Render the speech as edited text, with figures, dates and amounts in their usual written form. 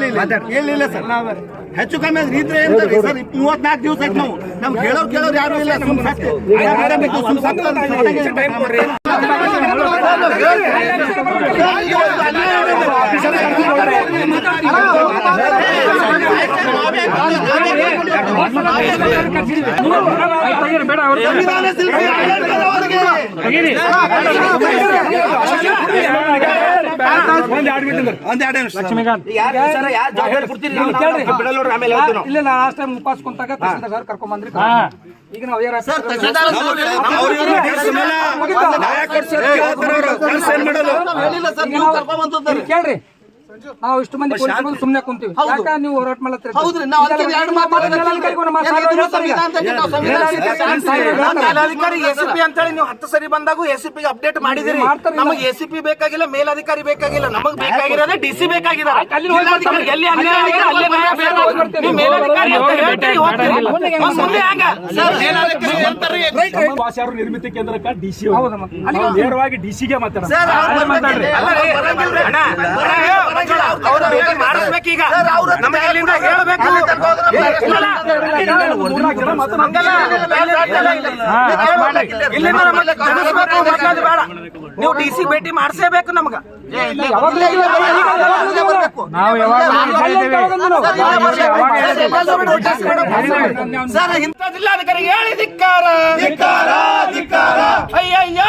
ಇಲ್ಲ ಸರ್ ಹೆಚ್ಚು ಕಮ್ಮಿ ಇದ್ರೆ ಸರ್ 34 ದಿವಸ ಆಯ್ತು ನಾವು ನಮ್ಗೆ ಕೇಳೋರು ಯಾರು ಇಲ್ಲ ಲಕ್ಷ್ಮೀಕಾಂತ್ ಇಲ್ಲ ಲಾಸ್ಟ್ ಟೈಮ್ ಉಪವಾಸ ಕುಂತಾಗ ಸರ್ ಕರ್ಕೊಂಡ್ ಬಂದ್ರಿ ಈಗ ನಾವು ಕೇಳ್ರಿ ನಾವು ಇಷ್ಟು ಮಂದಿ ಸುಮ್ನೆ ಕುಂತೀವಿ ಯಾಕ ನೀವು ಹೋರಾಟ ಮಾಡತ್ತೀರಿ ಎಸಿಪಿ ಅಂತ ಹೇಳಿ ನೀವು 10 ಸರಿ ಬಂದಾಗ ಎಸಿಪಿ ಅಪ್ಡೇಟ್ ಮಾಡಿದಿರಿ ನಮಗೆ ಎಸಿಪಿ ಬೇಕಾಗಿಲ್ಲ ಮೇಲಾಧಿಕಾರಿ ಬೇಕಾಗಿಲ್ಲ ನಮಗ್ ಬೇಕಾಗಿರೋದೇ ಡಿಸಿ ಬೇಕಾಗಿದ್ದಾರೆ ನಿರ್ಮಿತಿ ಕೇಂದ್ರಕ್ಕೆ ಡಿಸಿ ನೇರವಾಗಿ ಡಿಸಿಗೆ ಮಾಡಿಸ್ಬೇಕೀಗ ನಮಗೆ ಇಲ್ಲಿಂದ ಹೇಳಬೇಕು ಬೇಡ ನೀವು ಡಿಸಿ ಭೇಟಿ ಮಾಡಿಸೇಬೇಕು ನಮ್ಗ ಸರ್ ಇಂಥ ಜಿಲ್ಲಾಧಿಕಾರಿಗೆ ಹೇಳಿ ಧಿಕ್ಕಾರ ಅಯ್ಯಯ್ಯ